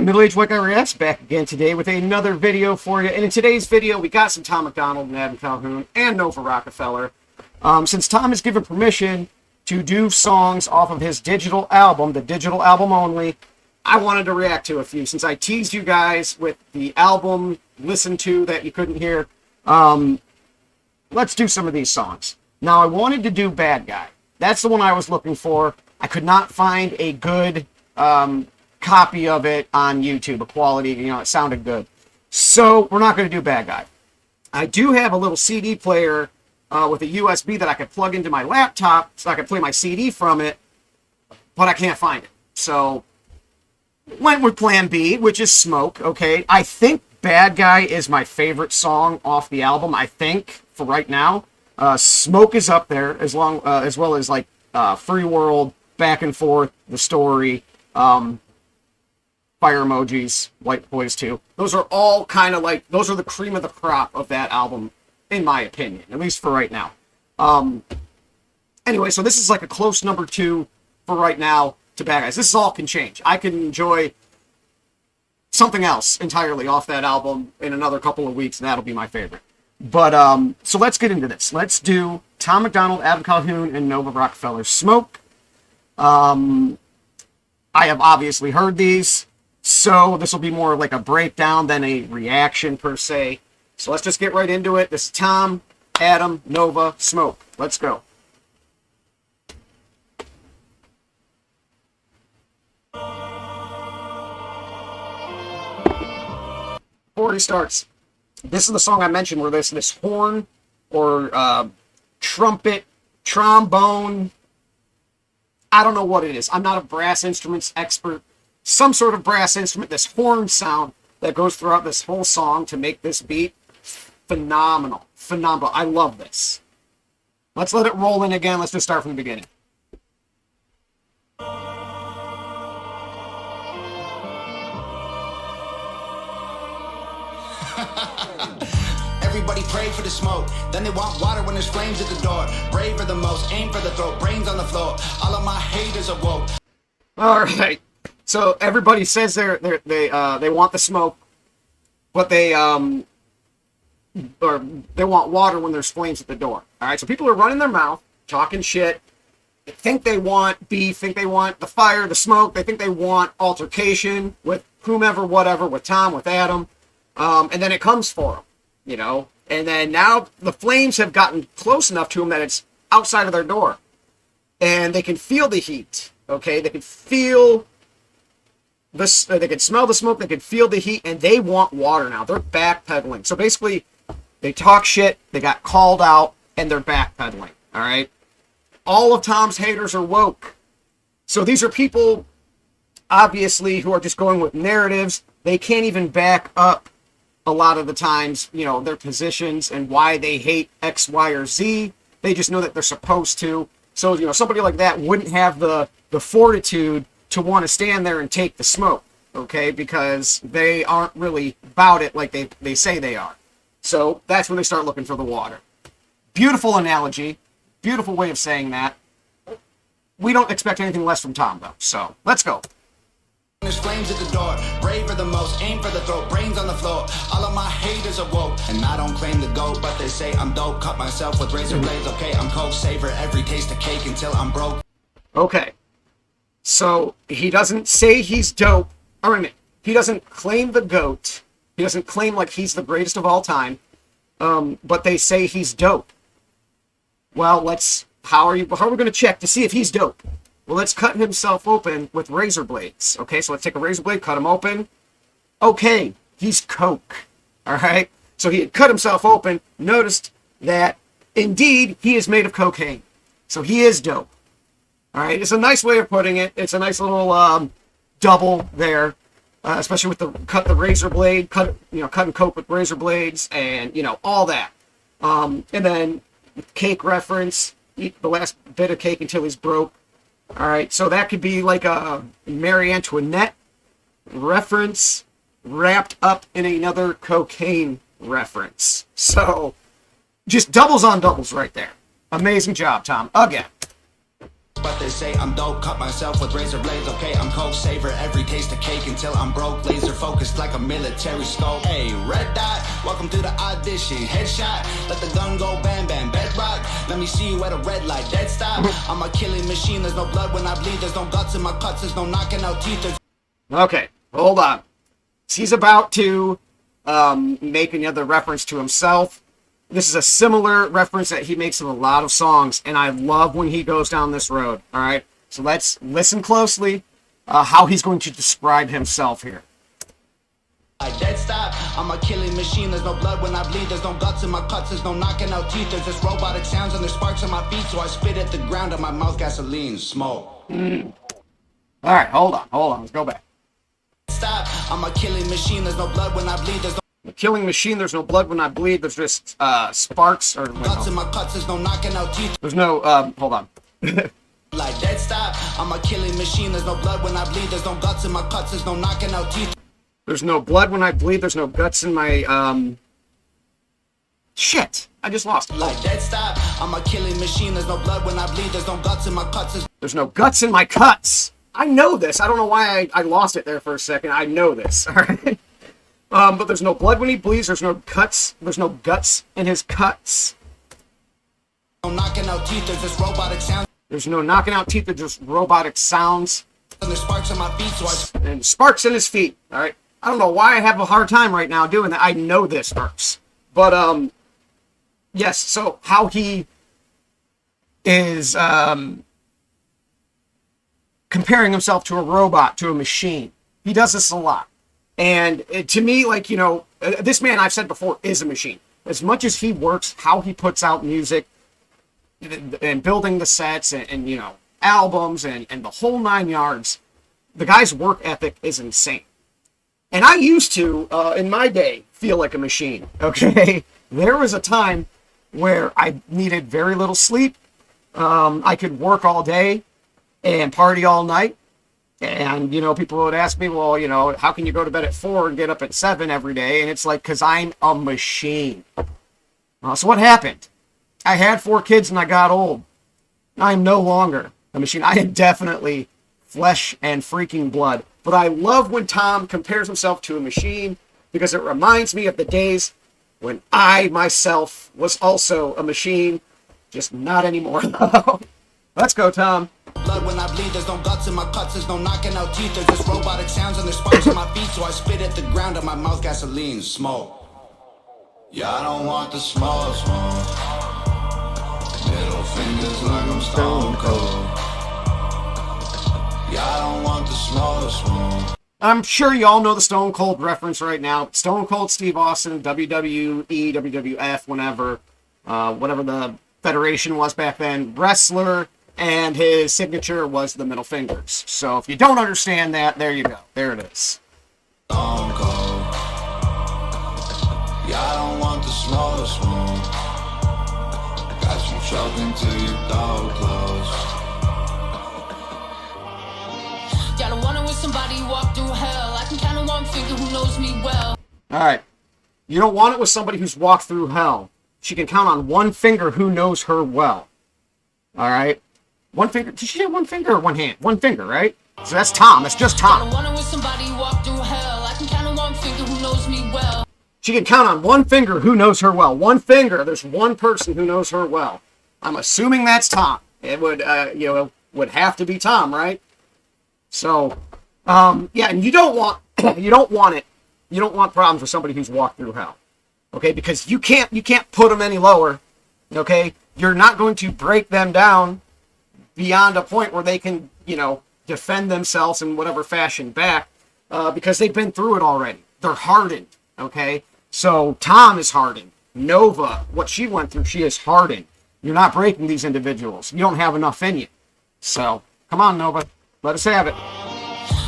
Alright, Middle-Aged White Guy Reacts back again today with another video for you. And in today's video, we got some Tom MacDonald and Adam Calhoun and Nova Rockefeller. Since Tom has given permission to do songs off of his digital album, the digital album only, I wanted to react to a few. Since I teased you guys with the album listen to that you couldn't hear, let's do some of these songs. Now, I wanted to do Bad Guy. That's the one I was looking for. I could not find a good copy of it on YouTube, a quality, it sounded good. So we're not going to do Bad Guy. I do have a little CD player with a USB that I could plug into my laptop so I could play my CD from it, but I can't find it. So went with plan B, which is Smoke, okay? I think Bad Guy is my favorite song off the album, I think, for right now. Smoke is up there, as well as like Free World, Back and Forth, The Story, fire emojis, White Boys 2. Those are all kind of like, those are the cream of the crop of that album, in my opinion, at least for right now. Anyway, so this is like a close number 2 for right now to Bad Guys. This all can change. I can enjoy something else entirely off that album in another couple of weeks, and that'll be my favorite. But, so let's get into this. Let's do Tom MacDonald, Adam Calhoun, and Nova Rockefeller, Smoke. I have obviously heard these, so this will be more like a breakdown than a reaction per se. So let's just get right into it. This is Tom, Adam, Nova, Smoke. Let's go. Before he starts, this is the song I mentioned where there's this horn or trumpet, trombone, I don't know what it is. I'm not a brass instruments expert. Some sort of brass instrument, this horn sound that goes throughout this whole song to make this beat. Phenomenal. Phenomenal. I love this. Let's let it roll in again. Let's just start from the beginning. Everybody pray for the smoke. Then they want water when there's flames at the door. Brave are the most, aim for the throat, brains on the floor. All of my haters are woke. All right. So everybody says they want the smoke, but they want water when there's flames at the door. All right. So people are running their mouth, talking shit. They think they want beef, think they want the fire, the smoke. They think they want altercation with whomever, whatever, with Tom, with Adam. And then it comes for them, and then now the flames have gotten close enough to them that it's outside of their door, and they can feel the heat. Okay, they can feel this. They can smell the smoke. They can feel the heat, and they want water now. They're backpedaling. So basically, they talk shit. They got called out, and they're backpedaling. All right. All of Tom's haters are woke. So these are people, obviously, who are just going with narratives. They can't even back up a lot of the times, their positions and why they hate X, Y, or Z. They just know that they're supposed to. So, somebody like that wouldn't have the fortitude to want to stand there and take the smoke, okay? Because they aren't really about it like they say they are. So that's when they start looking for the water. Beautiful analogy. Beautiful way of saying that. We don't expect anything less from Tom, though. So let's go. There's flames at the door, brave are the most, aim for the throat, brains on the floor. All of my haters are woke, and I don't claim the goat, but they say I'm dope. Cut myself with razor blades, okay? I'm cold, savor every taste of cake until I'm broke. Okay, so he doesn't say he's dope. Or wait a minute, he doesn't claim the goat. He doesn't claim like he's the greatest of all time. But they say he's dope. Well, how are we going to check to see if he's dope? Well, let's cut himself open with razor blades. Okay, so let's take a razor blade, cut him open. Okay, he's coke. All right? So he had cut himself open, noticed that, indeed, he is made of cocaine. So he is dope. All right? It's a nice way of putting it. It's a nice little double there, especially with the razor blade, cutting coke with razor blades, and, all that. And then cake reference, eat the last bit of cake until he's broke. All right, so that could be like a Marie Antoinette reference wrapped up in another cocaine reference. So just doubles on doubles right there. Amazing job, Tom. Again. but they say I'm dope. Cut myself with razor blades, okay, I'm coke. Savor every taste of cake until I'm broke. Laser focused like a military scope. Hey, red dot, welcome to the audition. Headshot, let the gun go bam bam. Bedrock, let me see you at a red light. Dead stop, I'm a killing machine. There's no blood when I bleed. There's no guts in my cuts. There's no knocking out teeth. There's Okay, hold on. He's about to make another reference to himself. This is a similar reference that he makes in a lot of songs, and I love when he goes down this road. All right, so let's listen closely how he's going to describe himself here. Dead stop, I'm a killing machine. There's no blood when I bleed. There's no guts in my cuts. There's no knocking out teeth. There's just robotic sounds and there's sparks on my feet. So I spit at the ground on my mouth, gasoline, smoke. All right, hold on. Let's go back. Stop, I'm a killing machine. There's no blood when I bleed. There's no The killing machine, there's no blood when I bleed. There's just sparks. Or guts in my cuts. There's no knocking out teeth. There's no, hold on. Like dead stop, I'm a killing machine. There's no blood when I bleed. There's no guts in my cuts. There's no knocking out teeth. There's no blood when I bleed. There's no guts in my, shit. I just lost it. Like dead stop, I'm a killing machine. There's no blood when I bleed. There's no guts in my cuts. There's no guts in my cuts. I know this. I don't know why I lost it there for a second. I know this. All right. But there's no blood when he bleeds. There's no cuts. There's no guts in his cuts. No knocking out teeth. There's just robotic sounds. There's no knocking out teeth. There's just robotic sounds. And there's sparks on my feet. So And sparks in his feet. All right. I don't know why I have a hard time right now doing that. I know this hurts. But, yes. So how he is, comparing himself to a robot, to a machine. He does this a lot. And to me, like, you know, this man, I've said before, is a machine. As much as he works, how he puts out music and building the sets and you know, albums and the whole 9 yards, the guy's work ethic is insane. And I used to, in my day, feel like a machine, okay? There was a time where I needed very little sleep. I could work all day and party all night. And, you know, people would ask me, well, you know, how can you go to bed at 4 and get up at 7 every day? And it's like, because I'm a machine. So what happened? I had 4 kids and I got old. I'm no longer a machine. I am definitely flesh and freaking blood. But I love when Tom compares himself to a machine because it reminds me of the days when I, myself, was also a machine. Just not anymore, though. Let's go, Tom. blood when I bleed. There's no guts in my cuts. There's no knocking out teeth. There's just robotic sounds and there's sparks on my feet. So I spit at the ground on my mouth, gasoline, smoke. Yeah, I don't want the smoke. Middle fingers like I'm stone cold. Yeah, I don't want the smoke. I'm sure you all know the Stone Cold reference right now. Stone Cold Steve Austin, WWE, WWF, whatever the federation was back then, wrestler, and his signature was the middle fingers. So if you don't understand that, there you go. There it is. Stone cold. Yeah, I don't want the smoke. Got you choking till your dog close. Yeah, I don't want it with somebody who walked through hell. I can count on one finger who knows me well. All right. You don't want it with somebody who's walked through hell. She can count on one finger who knows her well. All right. One finger. Did she say one finger or one hand? One finger, right? So that's Tom. That's just Yeah, I Tom. don't want it with somebody who walked through hell. I can count on one finger who knows me well. She can count on one finger who knows her well. One finger. There's one person who knows her well. I'm assuming that's Tom. It would, would have to be Tom, right? So, yeah, and you don't want it. You don't want problems with somebody who's walked through hell, okay? Because you can't put them any lower, okay? You're not going to break them down beyond a point where they can, defend themselves in whatever fashion back, because they've been through it already. They're hardened, okay? So Tom is hardened. Nova, what she went through, she is hardened. You're not breaking these individuals. You don't have enough in you. So, come on, Nova. Let us have it.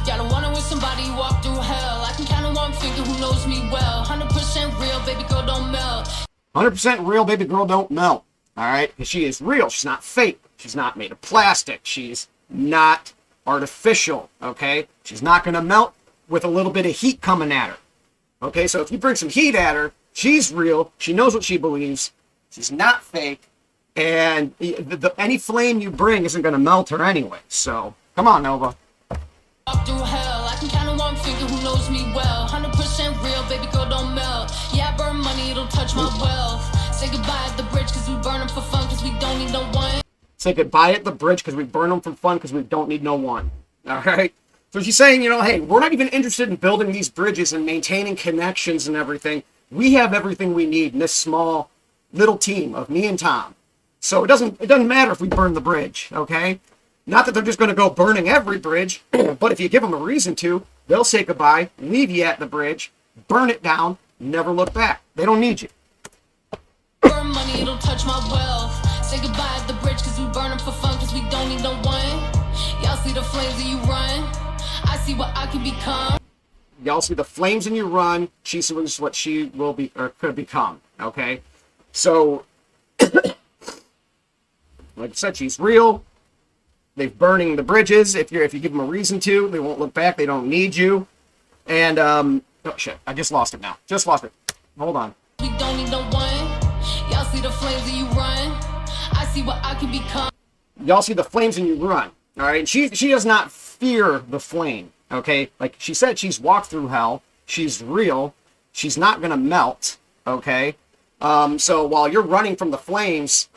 Yeah, I don't want it with somebody who walked through hell. I can count on one finger who knows me well. 100% real, baby girl, don't melt. 100% real, baby girl, don't melt. All right? Because she is real. She's not fake. She's not made of plastic. She's not artificial, okay? She's not going to melt with a little bit of heat coming at her. Okay, so if you bring some heat at her, she's real. She knows what she believes. She's not fake. And any flame you bring isn't going to melt her anyway. So, come on, Nova. Walk through hell, I can count on one finger who knows me well. 100% real, baby girl, don't melt. Yeah, I burn money, it'll touch my wealth. Say goodbye at the bridge, cause we burn them for fun, cause we don't need no one. Say goodbye at the bridge, cause we burn them for fun, cause we don't need no one. Alright? So she's saying, you know, hey, we're not even interested in building these bridges and maintaining connections and everything. We have everything we need in this small little team of me and Tom. So it doesn't matter if we burn the bridge, okay? Not that they're just going to go burning every bridge, but if you give them a reason to, they'll say goodbye, leave you at the bridge, burn it down, never look back. They don't need you. Burn money, it'll touch my wealth. Say goodbye at the bridge, cause we burn them for fun, cause we don't need no one. Y'all see the flames that you run, I see what I can become. Y'all see the flames in you run, she sees what she will be, or could become, okay? So, like I said, she's real. They're burning the bridges. If you give them a reason to, they won't look back. They don't need you. And, oh shit, I just lost it now. Just lost it. Hold on. We don't need no one. Y'all see the flames that you run, I see what I can become. Y'all see the flames and you run. All right. She does not fear the flame. Okay. Like she said, she's walked through hell. She's real. She's not going to melt. Okay. So while you're running from the flames,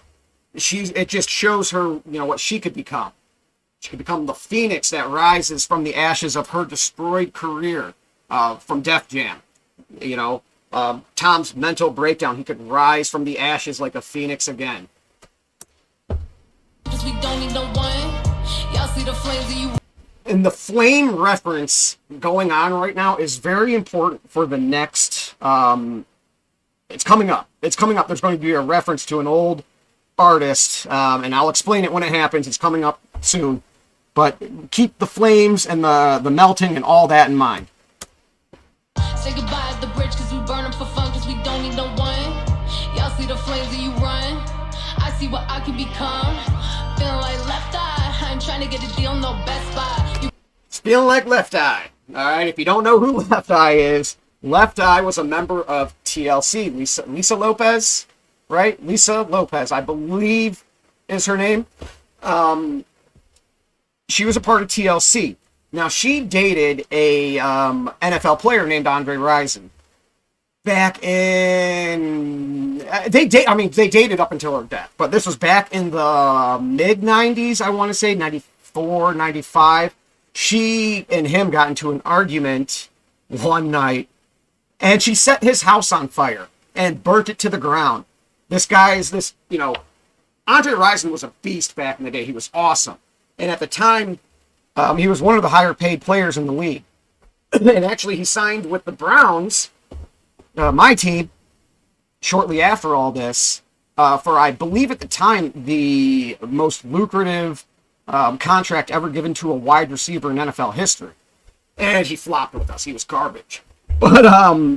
it just shows her, you know, what she could become. She could become the phoenix that rises from the ashes of her destroyed career from Def Jam. You know, Tom's mental breakdown. He could rise from the ashes like a phoenix again. Cause we don't need no one. Y'all see the flames that you. And the flame reference going on right now is very important for the next. It's coming up. It's coming up. There's going to be a reference to an old artist, and I'll explain it when it happens. It's coming up soon. But keep the flames and the melting and all that in mind. Say goodbye at the bridge, cause we burn them for fun, cause we don't need no one. Y'all see the flames that you run, I see what I can become. Feeling like Left Eye, I ain't trying to get a deal, no Best Buy. It's feeling like Left Eye. Alright, if you don't know who Left Eye is, Left Eye was a member of TLC. Lisa Lopez, right? Lisa Lopez, I believe is her name. She was a part of TLC. Now, she dated a NFL player named Andre Rison. Back in... They dated up until her death. But this was back in the mid-90s, I want to say, 94, 95. She and him got into an argument one night. And she set his house on fire and burnt it to the ground. Andre Rison was a beast back in the day. He was awesome. And at the time, he was one of the higher paid players in the league. And actually, he signed with the Browns, my team, shortly after all this, for, I believe at the time, the most lucrative contract ever given to a wide receiver in NFL history. And he flopped with us. He was garbage. But,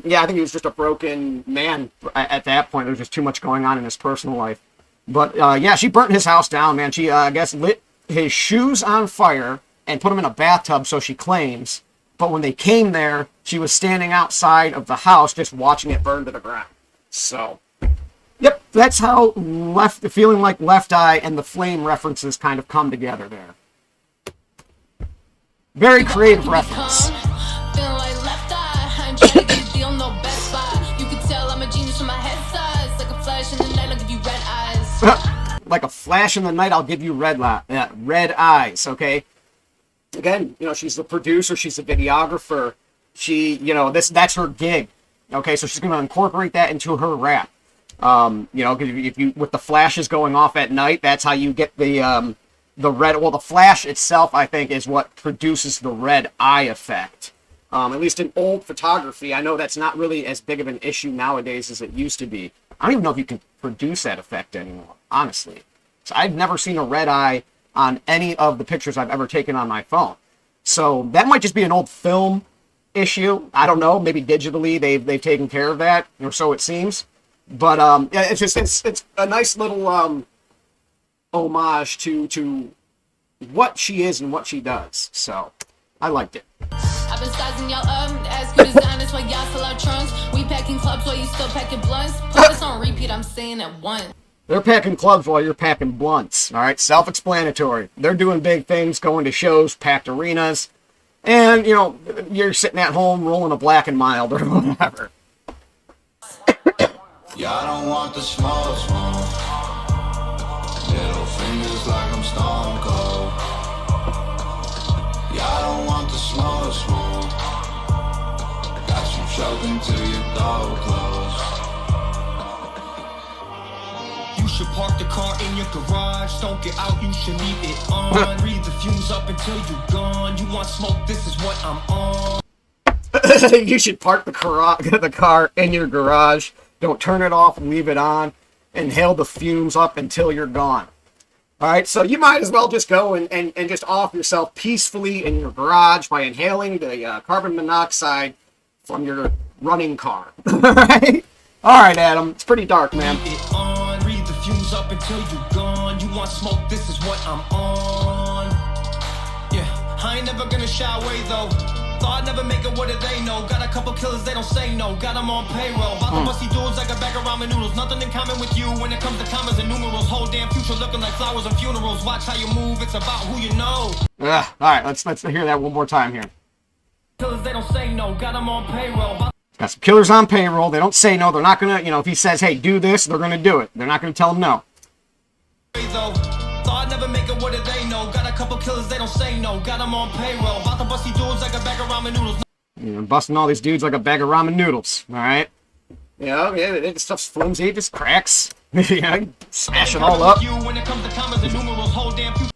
yeah, I think he was just a broken man at that point. There was just too much going on in his personal life. But, yeah, she burnt his house down, man. She, I guess, lit his shoes on fire and put them in a bathtub, so she claims. But when they came there, she was standing outside of the house just watching it burn to the ground. So, yep, that's how feeling like Left Eye and the flame references kind of come together there. Very creative reference. Feeling like Left Eye, I ain't trying to get a deal, no Best Buy. You can tell I'm a genius from my head size. Like a flash in the night, I'll give you red eyes. Like a flash in the night, I'll give you red eyes, okay? Again, you know, she's the producer, she's the videographer. She, you know, that's her gig. Okay, so she's going to incorporate that into her rap. You know, if you with the flashes going off at night, that's how you get the red. Well, the flash itself, I think, is what produces the red eye effect. At least in old photography, I know that's not really as big of an issue nowadays as it used to be. I don't even know if you can produce that effect anymore, honestly. So I've never seen a red eye on any of the pictures I've ever taken on my phone. So that might just be an old film issue. I don't know. Maybe digitally they've taken care of that, or so it seems. But yeah, it's a nice little homage to what she is and what she does. So I liked it. I've been sizing y'all up, ask you design, that's why y'all sell out trunks. We packing clubs while you still packing blunts. Put this on repeat, I'm saying it once. They're packing clubs while you're packing blunts. All right, self-explanatory. They're doing big things, going to shows, packed arenas, and you know you're sitting at home rolling a Black and Mild or whatever. Yeah, I don't want the smoke. Little fingers like I'm stone cold. Yeah, I don't want the smoke. Got you choking till your door closed. You should park the car in your garage. Don't get out, you should leave it on. Read the fumes up until you're gone. You want smoke, this is what I'm on. You should park the car in your garage. Don't turn it off, leave it on. Inhale the fumes up until you're gone. All right, so you might as well just go and just off yourself peacefully in your garage by inhaling the carbon monoxide from your running car. All right, Adam, it's pretty dark, man. Read the fumes up until you're gone. You want smoke, this is what I'm on. Yeah, I ain't never gonna shy away though. Thought I'd never make it, what do they know? Got a couple killers, they don't say no. Got them on payroll. About the busty dudes like a bag of ramen noodles. Nothing in common with you when it comes to commas and numerals. Whole damn future looking like flowers and funerals. Watch how you move, it's about who you know. All right, let's hear that one more time here. Killers, they don't say no. Got them on payroll. Got some killers on payroll. They don't say no. They're not gonna, you know, if he says, hey, do this, they're gonna do it. They're not gonna tell him no. Thought I'd never make it, what do they know? Got a couple killers, they don't say no. Got them on payroll. About the busty dudes like a bag of ramen noodles. You know, busting all these dudes like a bag of ramen noodles. All right. Yeah, this stuff's flimsy. It just cracks. Yeah, smash it all up. You when it comes to commas and numerals, whole damn future.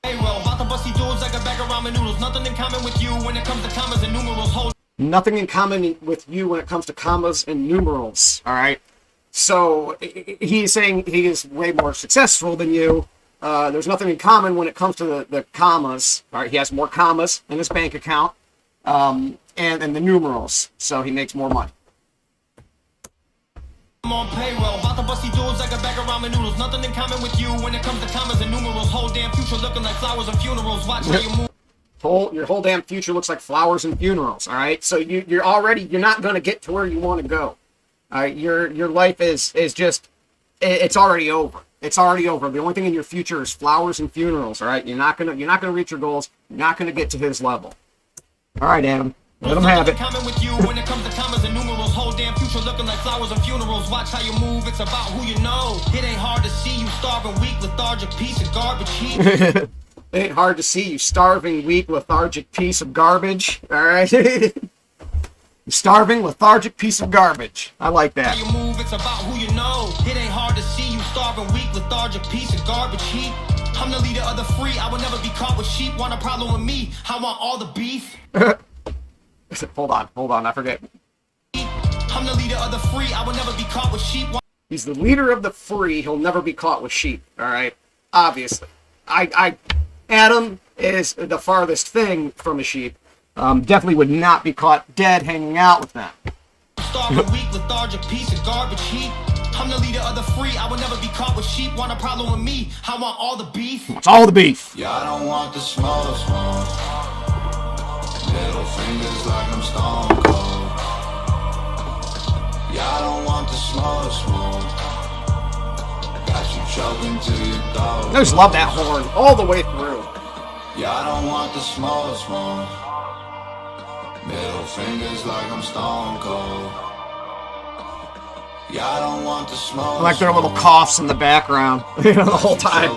Payroll. About the busty dudes like a bag of ramen noodles. Nothing in common with you when it comes to commas and numerals, whole. Nothing in common with you when it comes to commas and numerals. All right. So he's saying he is way more successful than you. There's nothing in common when it comes to the commas. All right, he has more commas in his bank account, and the numerals, so he makes more money. I'm on payroll. About the busty dudes like a bag of ramen noodles. Nothing in common with you when it comes to commas and numerals. Whole damn future looking like flowers and funerals. Watch how you move. Your whole damn future looks like flowers and funerals. All right, so you're not going to get to where you want to go. All right, your life is just, it's already over. It's already over. The only thing in your future is flowers and funerals. All right, you're not gonna reach your goals. You're not gonna get to his level. All right, Adam, let him have it. Common with you when it comes to commas and numerals. Whole damn future looking like flowers and funerals. Watch how you move. It's about who you know. It ain't hard to see you starving, weak, lethargic piece of garbage heap. It ain't hard to see you starving, weak, lethargic piece of garbage. All right. Starving, lethargic piece of garbage. I like that. How you move, it's about who you know. It ain't hard to see you starving, weak, lethargic piece of garbage heap. I'm the leader of the free. I will never be caught with sheep. Want a problem with me? I want all the beef. Hold on. I forget. I'm the leader of the free. I will never be caught with sheep. He's the leader of the free. He'll never be caught with sheep. All right. Obviously, Adam is the farthest thing from a sheep. Definitely would not be caught dead hanging out with them. Starving, weak, lethargic piece of garbage heap. I'm the leader of the free. I will never be caught with sheep. Want a problem with me? I want all the beef. It's all the beef. Yeah, I don't want the smoke. Little fingers like I'm stone cold. Yeah, I don't want the smoke. Got you choking till you dog. I just love that horn all the way through. Yeah, I don't want the smoke. Middle fingers like I'm stone cold. Yeah, I don't want the smoke. I like their little coughs in the background, the whole time.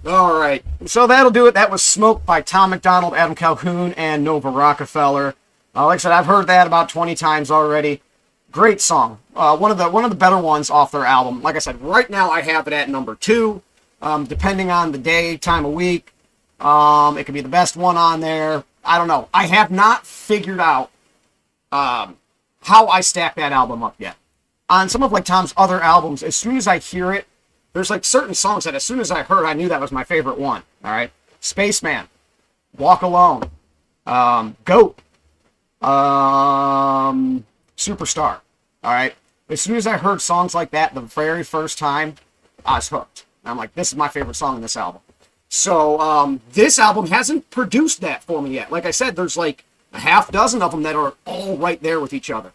All right, so that'll do it. That was "Smoke" by Tom MacDonald, Adam Calhoun, and Nova Rockefeller. Like I said, I've heard that about 20 times already. Great song. One of the better ones off their album. Like I said, right now I have it at number 2. Depending on the day, time of week, it could be the best one on there. I don't know. I have not figured out how I stack that album up yet. On some of like Tom's other albums, as soon as I hear it, there's like certain songs that as soon as I heard, I knew that was my favorite one. All right, Spaceman, Walk Alone, Goat, Superstar. All right, as soon as I heard songs like that the very first time, I was hooked. I'm like, this is my favorite song in this album. So this album hasn't produced that for me yet. Like I said, there's like a half dozen of them that are all right there with each other.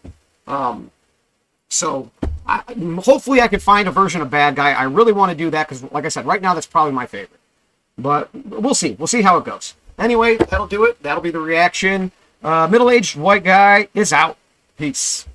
So hopefully I could find a version of Bad Guy. I really want to do that because, like I said, right now that's probably my favorite. But we'll see. We'll see how it goes. Anyway, that'll do it. That'll be the reaction. Middle-aged white guy is out. Peace.